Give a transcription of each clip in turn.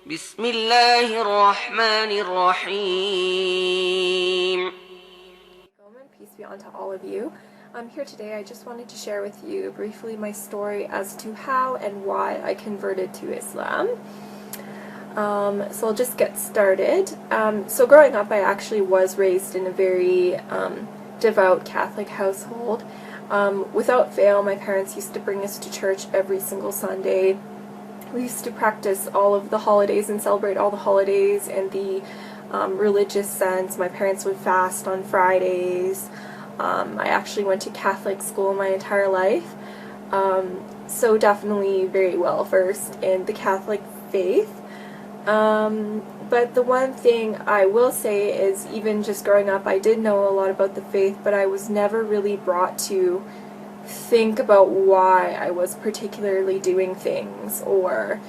بسم الله الرحمن الرحيم. Peace be unto all of you. Here today I just wanted to share with you briefly my story as to how and why I converted to Islam. So I'll just get started. So growing up, I actually was raised in a very devout Catholic household. Without fail, my parents used to bring us to church every single Sunday. We used to practice all of the holidays and celebrate all the holidays in the religious sense. My parents would fast on Fridays. I actually went to Catholic school my entire life. So definitely very well versed in the Catholic faith. But the one thing I will say is, even just growing up, I did know a lot about the faith, but I was never really brought to think about why I was particularly doing things, or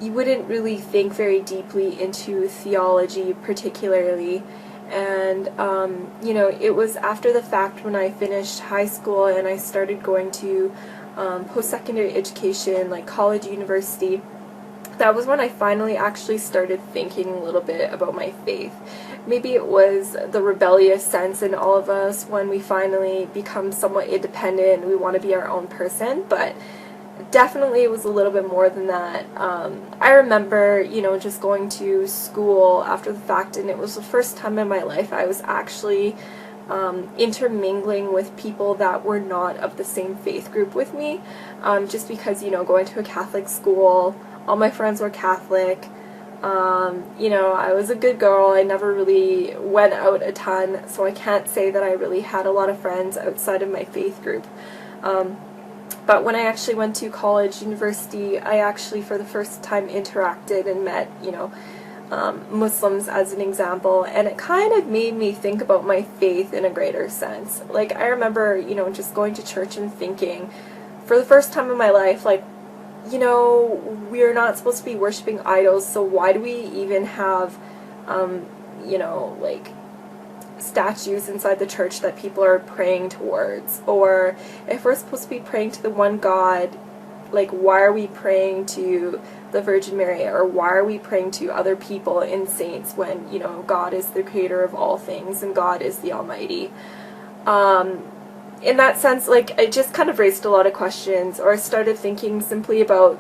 you wouldn't really think very deeply into theology particularly. And it was after the fact, when I finished high school and I started going to post-secondary education, like college, university, that was when I finally actually started thinking a little bit about my faith. Maybe it was the rebellious sense in all of us when we finally become somewhat independent and we want to be our own person, but definitely it was a little bit more than that. I remember, just going to school after the fact, and it was the first time in my life I was actually intermingling with people that were not of the same faith group with me, just because, going to a Catholic school, all my friends were Catholic. I was a good girl. I never really went out a ton, so I can't say that I really had a lot of friends outside of my faith group. But when I actually went to college, university, I actually for the first time interacted and met, Muslims as an example, and it kind of made me think about my faith in a greater sense. Like, I remember, just going to church and thinking, for the first time in my life, like, we're not supposed to be worshiping idols, so why do we even have, statues inside the church that people are praying towards? Or if we're supposed to be praying to the one God, like, why are we praying to the Virgin Mary, or why are we praying to other people and saints when, God is the creator of all things and God is the Almighty? In that sense, like, I just kind of raised a lot of questions, or started thinking simply about,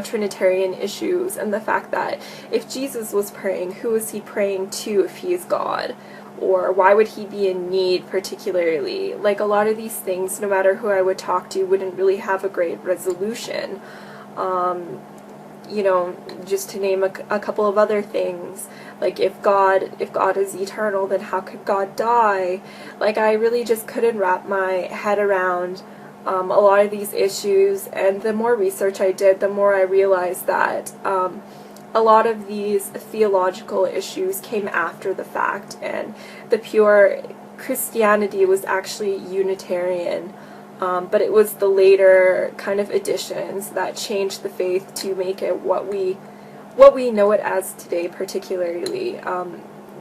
Trinitarian issues, and the fact that if Jesus was praying, who is he praying to if he is God? Or why would he be in need particularly? Like, a lot of these things, no matter who I would talk to, wouldn't really have a great resolution. Just to name a couple of other things, like, if God is eternal, then how could God die? Like, I really just couldn't wrap my head around a lot of these issues, and the more research I did, the more I realized that a lot of these theological issues came after the fact, and the pure Christianity was actually Unitarian. But it was the later kind of additions that changed the faith to make it what we know it as today, particularly,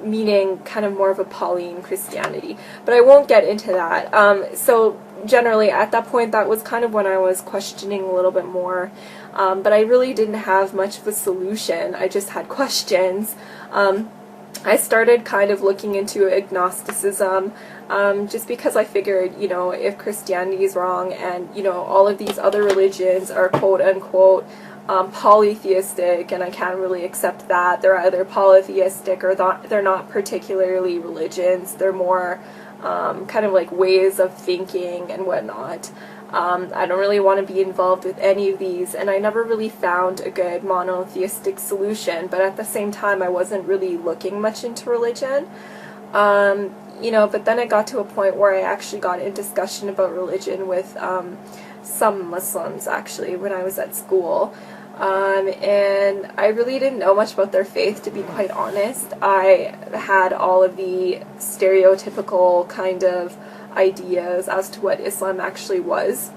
meaning kind of more of a Pauline Christianity. But I won't get into that. So generally, at that point, that was kind of when I was questioning a little bit more. But I really didn't have much of a solution. I just had questions. I started kind of looking into agnosticism, just because I figured, if Christianity is wrong and, all of these other religions are quote-unquote polytheistic, and I can't really accept that. They're either polytheistic or they're not particularly religions. They're more kind of like ways of thinking and whatnot. I don't really want to be involved with any of these, and I never really found a good monotheistic solution, but at the same time I wasn't really looking much into religion. But then it got to a point where I actually got in discussion about religion with some Muslims, actually, when I was at school. And I really didn't know much about their faith, to be quite honest. I had all of the stereotypical kind of ideas as to what Islam actually was.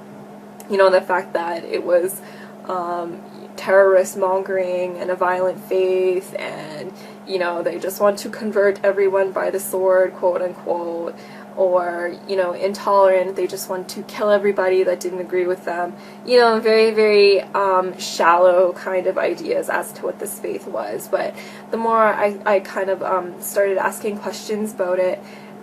The fact that it was terrorist mongering and a violent faith, and they just want to convert everyone by the sword, quote unquote. or, you know, intolerant. They just wanted to kill everybody that didn't agree with them. You know, very, very shallow kind of ideas as to what this faith was. But the more I kind of started asking questions about it,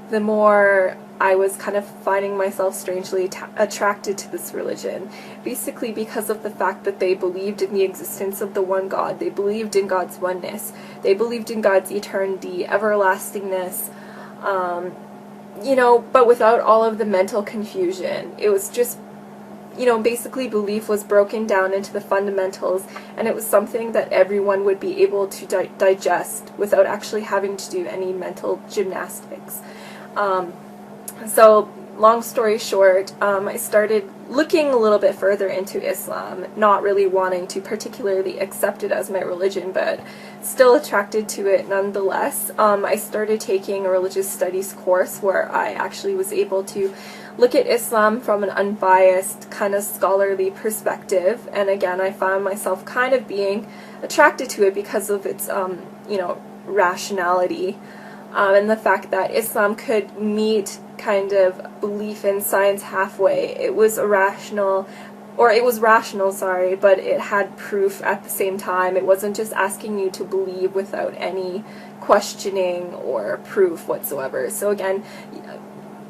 the more I was kind of finding myself strangely attracted to this religion, basically because of the fact that they believed in the existence of the one God. They believed in God's oneness. They believed in God's eternity, everlastingness, you know, but without all of the mental confusion. It was just, you know, basically belief was broken down into the fundamentals, and it was something that everyone would be able to digest without actually having to do any mental gymnastics. So, long story short, I started looking a little bit further into Islam, not really wanting to particularly accept it as my religion, but still attracted to it nonetheless. I started taking a religious studies course where I actually was able to look at Islam from an unbiased, kind of scholarly perspective, and again, I found myself kind of being attracted to it because of its, you know, rationality. And the fact that Islam could meet kind of belief in science halfway. It was rational, but it had proof at the same time. It wasn't just asking you to believe without any questioning or proof whatsoever. So again,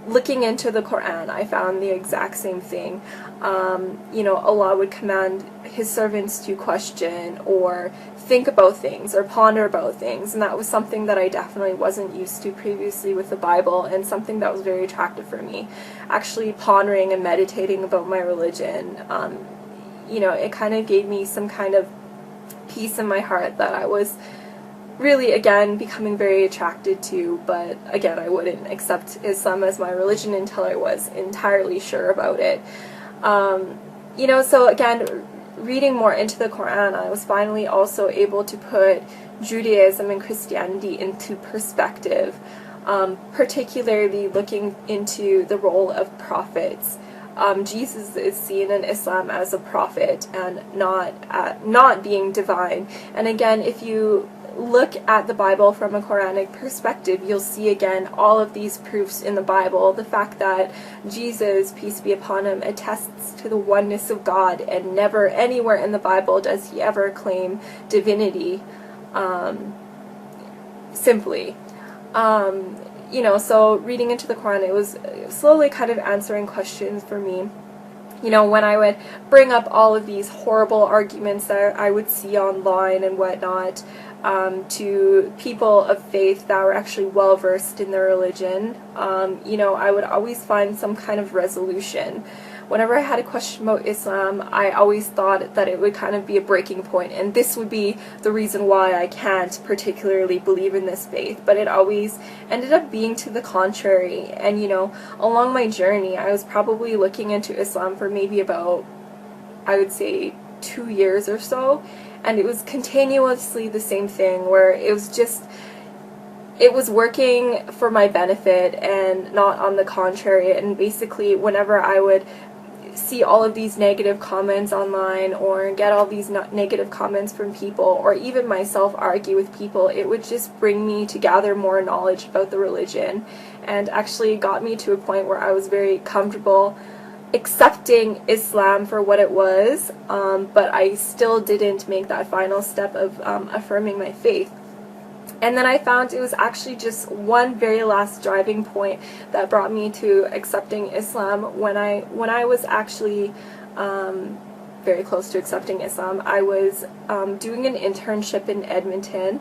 looking into the Quran, I found the exact same thing. You know, Allah would command His servants to question or think about things or ponder about things, and that was something that I definitely wasn't used to previously with the Bible, and something that was very attractive for me. Actually pondering and meditating about my religion, you know, it kind of gave me some kind of peace in my heart that I was really, again, becoming very attracted to, but again, I wouldn't accept Islam as my religion until I was entirely sure about it. You know, so again, reading more into the Quran, I was finally also able to put Judaism and Christianity into perspective, particularly looking into the role of prophets. Jesus is seen in Islam as a prophet and not being divine. And again, if you look at the Bible from a Quranic perspective, you'll see again all of these proofs in the Bible. The fact that Jesus, peace be upon him, attests to the oneness of God, and never anywhere in the Bible does he ever claim divinity, simply. You know, so reading into the Quran, it was slowly kind of answering questions for me. You know, when I would bring up all of these horrible arguments that I would see online and whatnot, to people of faith that were actually well versed in their religion, you know, I would always find some kind of resolution. Whenever I had a question about Islam, I always thought that it would kind of be a breaking point, and this would be the reason why I can't particularly believe in this faith, but it always ended up being to the contrary. And you know, along my journey, I was probably looking into Islam for maybe about, I would say, 2 years or so, and it was continuously the same thing, where it was working for my benefit and not on the contrary. And basically, whenever I would see all of these negative comments online or get all these negative comments from people, or even myself argue with people, it would just bring me to gather more knowledge about the religion, and actually got me to a point where I was very comfortable accepting Islam for what it was, but I still didn't make that final step of affirming my faith. And then I found it was actually just one very last driving point that brought me to accepting Islam. When I was actually very close to accepting Islam, I was doing an internship in Edmonton,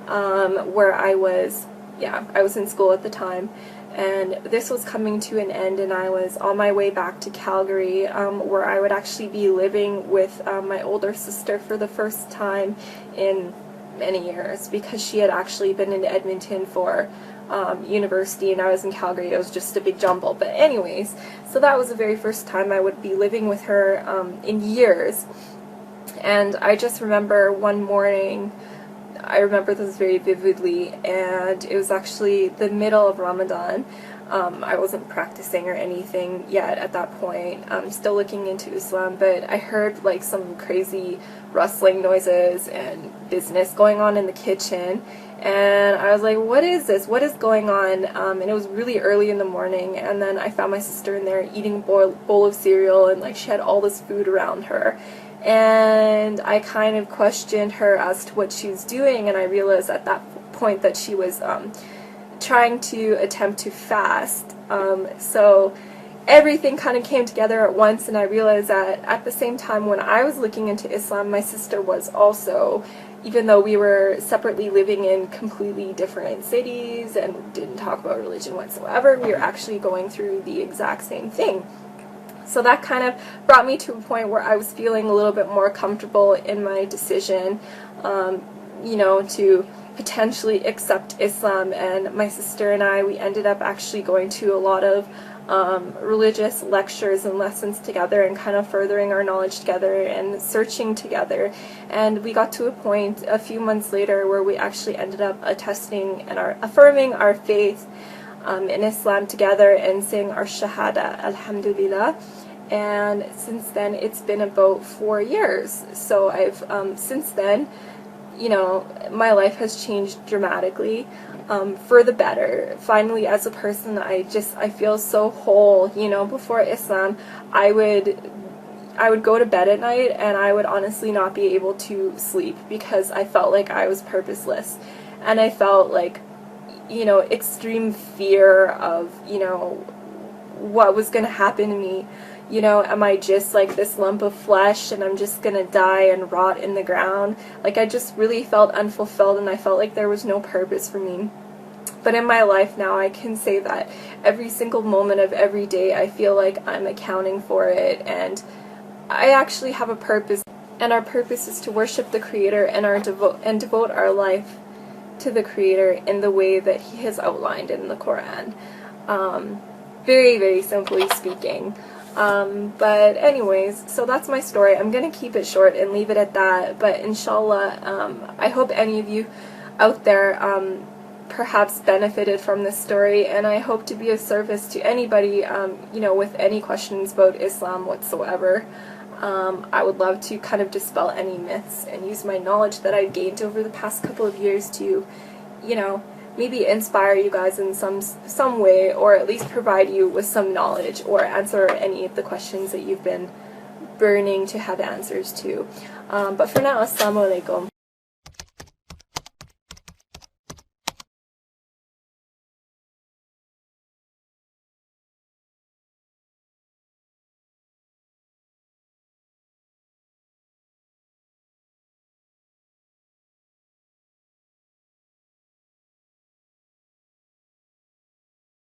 where I was in school at the time, and this was coming to an end, and I was on my way back to Calgary, where I would actually be living with my older sister for the first time in many years, because she had actually been in Edmonton for university and I was in Calgary. It was just a big jumble. But anyways, so that was the very first time I would be living with her in years. And I just remember one morning, I remember this very vividly, and it was actually the middle of Ramadan. I wasn't practicing or anything yet at that point. I'm still looking into Islam, but I heard like some crazy rustling noises and business going on in the kitchen, And I was like, what is this? What is going on? And it was really early in the morning, and then I found my sister in there eating a bowl of cereal, and like she had all this food around her. And I kind of questioned her as to what she was doing, and I realized at that point that she was trying to attempt to fast. So everything kind of came together at once, and I realized that at the same time when I was looking into Islam, my sister was also, even though we were separately living in completely different cities and didn't talk about religion whatsoever, we were actually going through the exact same thing. So that kind of brought me to a point where I was feeling a little bit more comfortable in my decision, to potentially accept Islam. And my sister and I, we ended up actually going to a lot of religious lectures and lessons together, and kind of furthering our knowledge together and searching together. And we got to a point a few months later where we actually ended up attesting and affirming our faith in Islam together and saying our Shahada, Alhamdulillah. And since then, it's been about 4 years. So I've, since then, my life has changed dramatically, for the better. Finally, as a person, I feel so whole. Before Islam, I would go to bed at night and I would honestly not be able to sleep because I felt like I was purposeless, and I felt like, extreme fear of, what was going to happen to me. Am I just like this lump of flesh and I'm just gonna die and rot in the ground? Like, I just really felt unfulfilled, and I felt like there was no purpose for me. But in my life now, I can say that every single moment of every day, I feel like I'm accounting for it, and I actually have a purpose, and our purpose is to worship the Creator and devote our life to the Creator in the way that He has outlined in the Quran. Very, very simply speaking. But anyways, so that's my story. I'm gonna keep it short and leave it at that, but inshallah, I hope any of you out there perhaps benefited from this story, and I hope to be of service to anybody, with any questions about Islam whatsoever. I would love to kind of dispel any myths and use my knowledge that I've gained over the past couple of years to, maybe inspire you guys in some way, or at least provide you with some knowledge, or answer any of the questions that you've been burning to have answers to. But for now, assalamu alaikum.